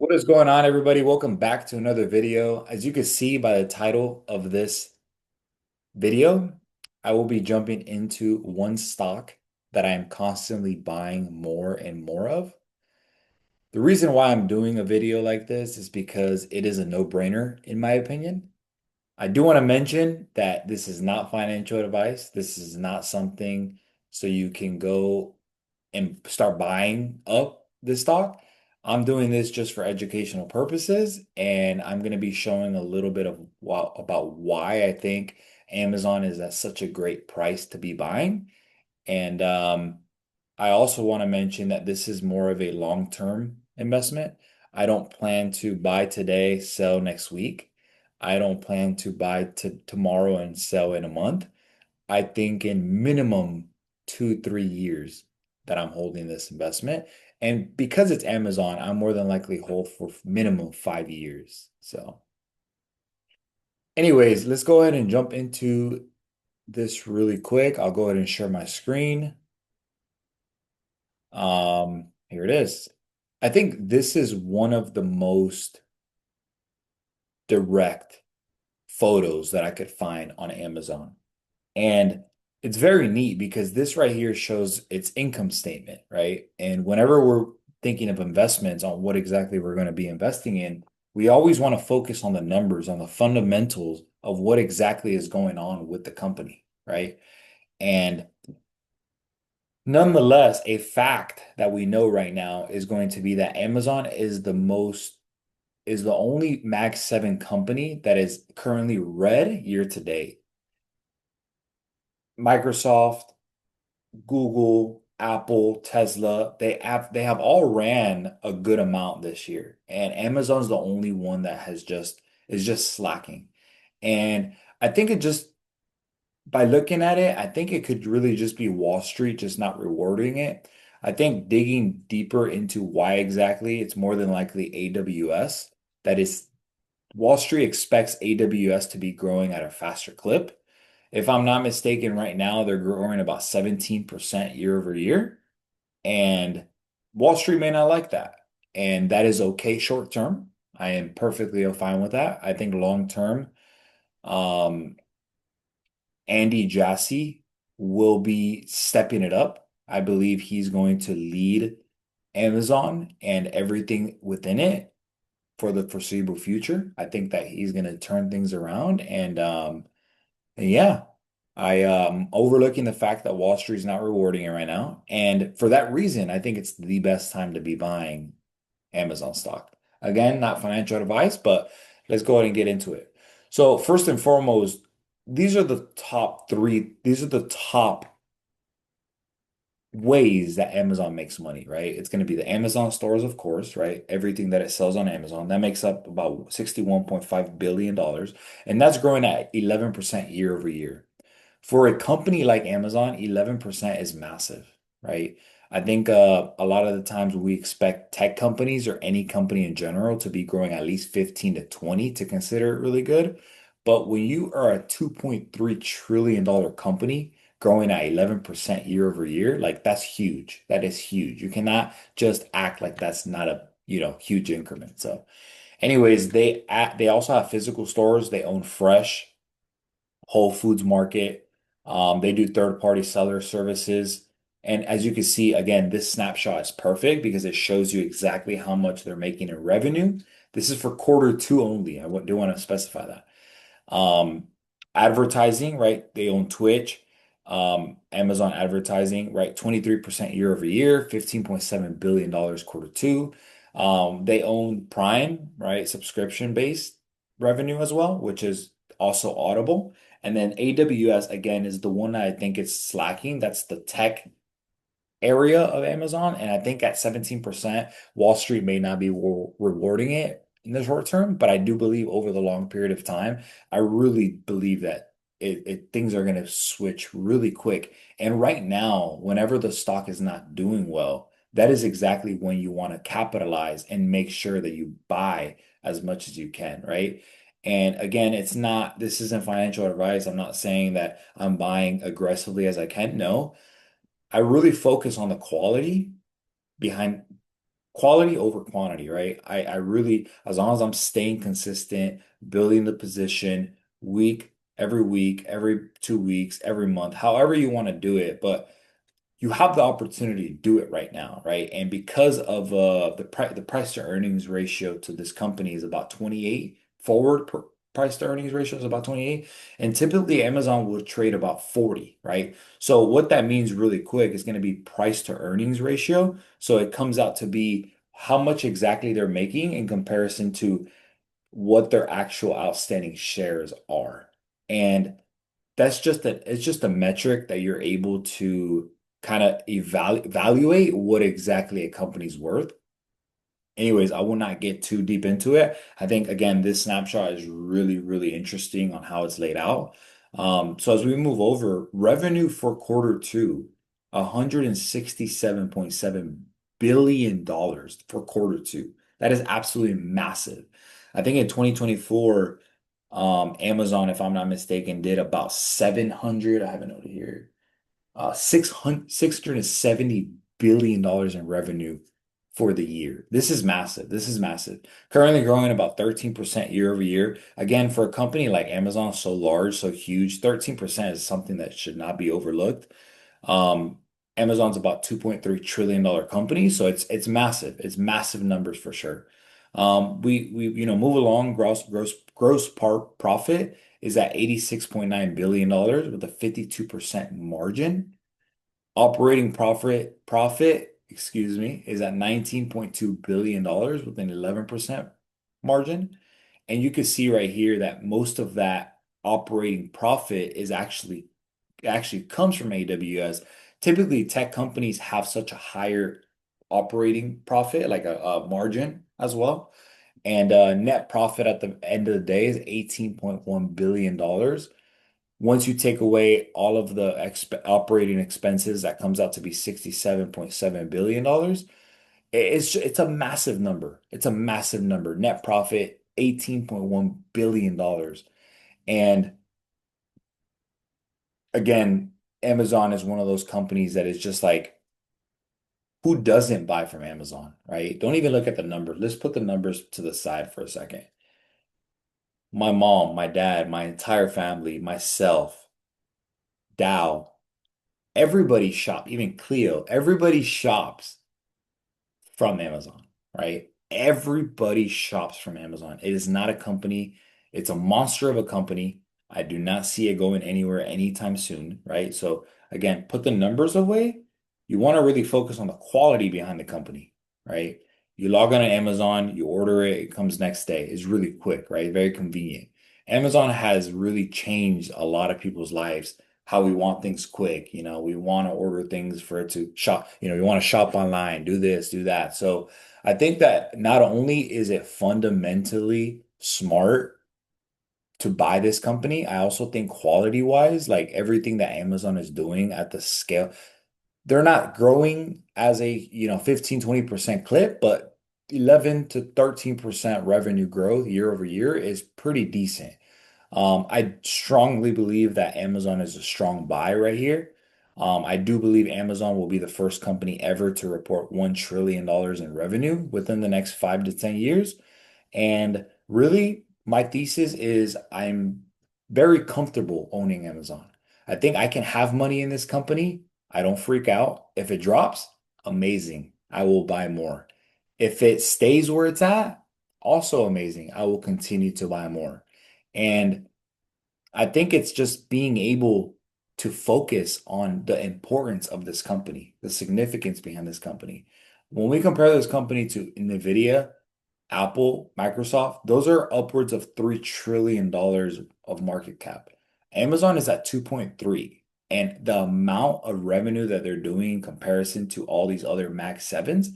What is going on, everybody? Welcome back to another video. As you can see by the title of this video, I will be jumping into one stock that I am constantly buying more and more of. The reason why I'm doing a video like this is because it is a no-brainer, in my opinion. I do want to mention that this is not financial advice. This is not something so you can go and start buying up this stock. I'm doing this just for educational purposes, and I'm going to be showing a little bit of about why I think Amazon is at such a great price to be buying. And I also want to mention that this is more of a long-term investment. I don't plan to buy today, sell next week. I don't plan to buy tomorrow and sell in a month. I think in minimum 2, 3 years that I'm holding this investment. And because it's Amazon, I'm more than likely hold for minimum 5 years. So, anyways, let's go ahead and jump into this really quick. I'll go ahead and share my screen. Here it is. I think this is one of the most direct photos that I could find on Amazon. And it's very neat because this right here shows its income statement, right? And whenever we're thinking of investments on what exactly we're going to be investing in, we always want to focus on the numbers, on the fundamentals of what exactly is going on with the company, right? And nonetheless, a fact that we know right now is going to be that Amazon is the only Mag 7 company that is currently red year to date. Microsoft, Google, Apple, Tesla, they have all ran a good amount this year. And Amazon's the only one that is just slacking. And I think it just by looking at it, I think it could really just be Wall Street just not rewarding it. I think digging deeper into why exactly, it's more than likely AWS. That is, Wall Street expects AWS to be growing at a faster clip. If I'm not mistaken, right now they're growing about 17% year over year. And Wall Street may not like that. And that is okay short term. I am perfectly fine with that. I think long term, um, Andy Jassy will be stepping it up. I believe he's going to lead Amazon and everything within it for the foreseeable future. I think that he's going to turn things around and yeah, I overlooking the fact that Wall Street's not rewarding it right now. And for that reason, I think it's the best time to be buying Amazon stock. Again, not financial advice, but let's go ahead and get into it. So first and foremost, these are the top three. These are the top ways that Amazon makes money, right? It's going to be the Amazon stores, of course, right? Everything that it sells on Amazon. That makes up about $61.5 billion dollars, and that's growing at 11% year over year. For a company like Amazon, 11% is massive, right? I think a lot of the times we expect tech companies or any company in general to be growing at least 15 to 20 to consider it really good. But when you are a $2.3 trillion company growing at 11% year over year, like that's huge. That is huge. You cannot just act like that's not a, huge increment. So anyways, they also have physical stores. They own Fresh, Whole Foods Market. They do third-party seller services. And as you can see, again, this snapshot is perfect because it shows you exactly how much they're making in revenue. This is for quarter two only. Do want to specify that. Um, Advertising, right? They own Twitch, Amazon advertising, right? 23% year over year, $15.7 billion quarter two. They own Prime, right? Subscription-based revenue as well, which is also Audible. And then AWS, again, is the one that I think is slacking. That's the tech area of Amazon. And I think at 17%, Wall Street may not be rewarding it in the short term, but I do believe over the long period of time, I really believe that things are going to switch really quick. And right now, whenever the stock is not doing well, that is exactly when you want to capitalize and make sure that you buy as much as you can, right? And again, this isn't financial advice. I'm not saying that I'm buying aggressively as I can. No, I really focus on the quality behind quality over quantity, right? I really, as long as I'm staying consistent, building the position week, every 2 weeks, every month, however you want to do it, but you have the opportunity to do it right now, right? And because of the price to earnings ratio to this company is about 28, price to earnings ratio is about 28, and typically Amazon will trade about 40, right? So what that means really quick is going to be price to earnings ratio. So it comes out to be how much exactly they're making in comparison to what their actual outstanding shares are. And it's just a metric that you're able to kind of evaluate what exactly a company's worth. Anyways, I will not get too deep into it. I think again, this snapshot is really, really interesting on how it's laid out. So as we move over, revenue for quarter two, $167.7 billion for quarter two. That is absolutely massive. I think in 2024, Amazon, if I'm not mistaken, did about 700, I have a note here, 670 billion dollars in revenue for the year. This is massive. This is massive. Currently growing about 13% year over year. Again, for a company like Amazon, so large, so huge, 13% is something that should not be overlooked. Um, Amazon's about $2.3 trillion company, so it's massive. It's massive numbers for sure. We move along. Gross part profit is at $86.9 billion dollars with a 52% margin. Operating profit, excuse me, is at $19.2 billion dollars with an 11% margin. And you can see right here that most of that operating profit is actually comes from AWS. Typically, tech companies have such a higher operating profit, like a margin as well. And net profit at the end of the day is $18.1 billion dollars. Once you take away all of the operating expenses, that comes out to be $67.7 billion dollars. It's a massive number. It's a massive number. Net profit, $18.1 billion dollars. And again, Amazon is one of those companies that is just like, who doesn't buy from Amazon, right? Don't even look at the numbers. Let's put the numbers to the side for a second. My mom, my dad, my entire family, myself, Dow, everybody shop, even Cleo, everybody shops from Amazon, right? Everybody shops from Amazon. It is not a company, it's a monster of a company. I do not see it going anywhere anytime soon, right? So again, put the numbers away. You want to really focus on the quality behind the company, right? You log on to Amazon, you order it, it comes next day. It's really quick, right? Very convenient. Amazon has really changed a lot of people's lives how we want things quick. We want to order things for it to shop. We want to shop online, do this, do that. So I think that not only is it fundamentally smart to buy this company, I also think quality wise, like everything that Amazon is doing at the scale, they're not growing as a, 15-20% clip, but 11 to 13% revenue growth year over year is pretty decent. I strongly believe that Amazon is a strong buy right here. I do believe Amazon will be the first company ever to report $1 trillion dollars in revenue within the next 5 to 10 years. And really, my thesis is I'm very comfortable owning Amazon. I think I can have money in this company. I don't freak out. If it drops, amazing. I will buy more. If it stays where it's at, also amazing. I will continue to buy more. And I think it's just being able to focus on the importance of this company, the significance behind this company. When we compare this company to NVIDIA, Apple, Microsoft, those are upwards of $3 trillion dollars of market cap. Amazon is at 2.3, and the amount of revenue that they're doing in comparison to all these other Mac 7s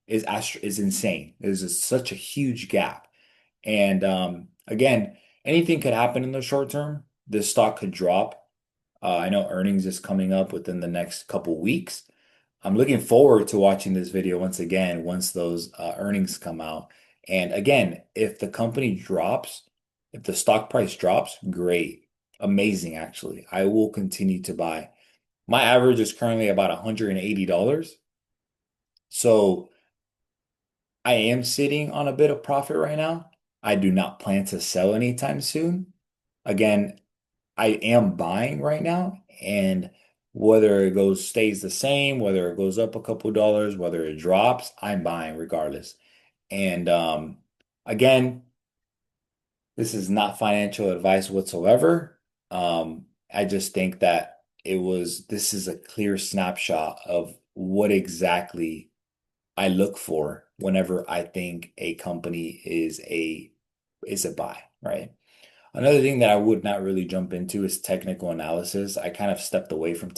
is insane. There's such a huge gap. And again, anything could happen in the short term. This stock could drop. I know earnings is coming up within the next couple weeks. I'm looking forward to watching this video once again once those earnings come out. And again, if the company drops, if the stock price drops, great. Amazing, actually. I will continue to buy. My average is currently about $180. So I am sitting on a bit of profit right now. I do not plan to sell anytime soon. Again, I am buying right now, and whether it goes stays the same, whether it goes up a couple dollars, whether it drops, I'm buying regardless. And again, this is not financial advice whatsoever. I just think that this is a clear snapshot of what exactly I look for whenever I think a company is a buy, right? Another thing that I would not really jump into is technical analysis. I kind of stepped away from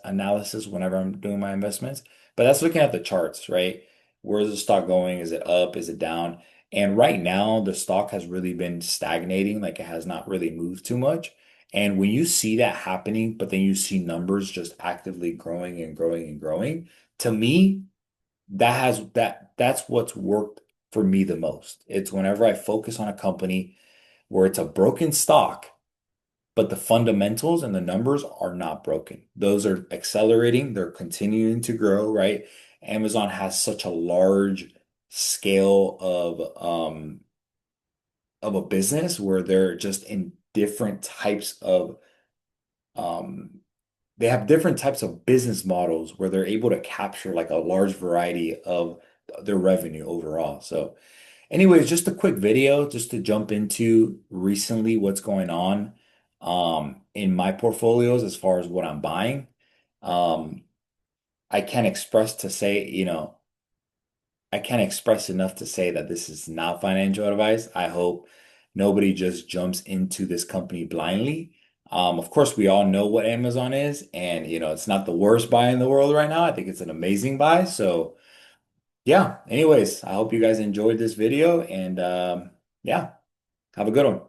analysis whenever I'm doing my investments, but that's looking at the charts, right? Where's the stock going? Is it up? Is it down? And right now, the stock has really been stagnating, like it has not really moved too much. And when you see that happening, but then you see numbers just actively growing and growing and growing, to me, that's what's worked for me the most. It's whenever I focus on a company where it's a broken stock, but the fundamentals and the numbers are not broken. Those are accelerating, they're continuing to grow, right? Amazon has such a large scale of a business where they're just in different types of um they have different types of business models where they're able to capture like a large variety of their revenue overall. So anyways, just a quick video just to jump into recently what's going on in my portfolios as far as what I'm buying. Um, I can't express to say, I can't express enough to say that this is not financial advice. I hope nobody just jumps into this company blindly. Of course, we all know what Amazon is, and it's not the worst buy in the world right now. I think it's an amazing buy. So yeah, anyways, I hope you guys enjoyed this video and yeah, have a good one.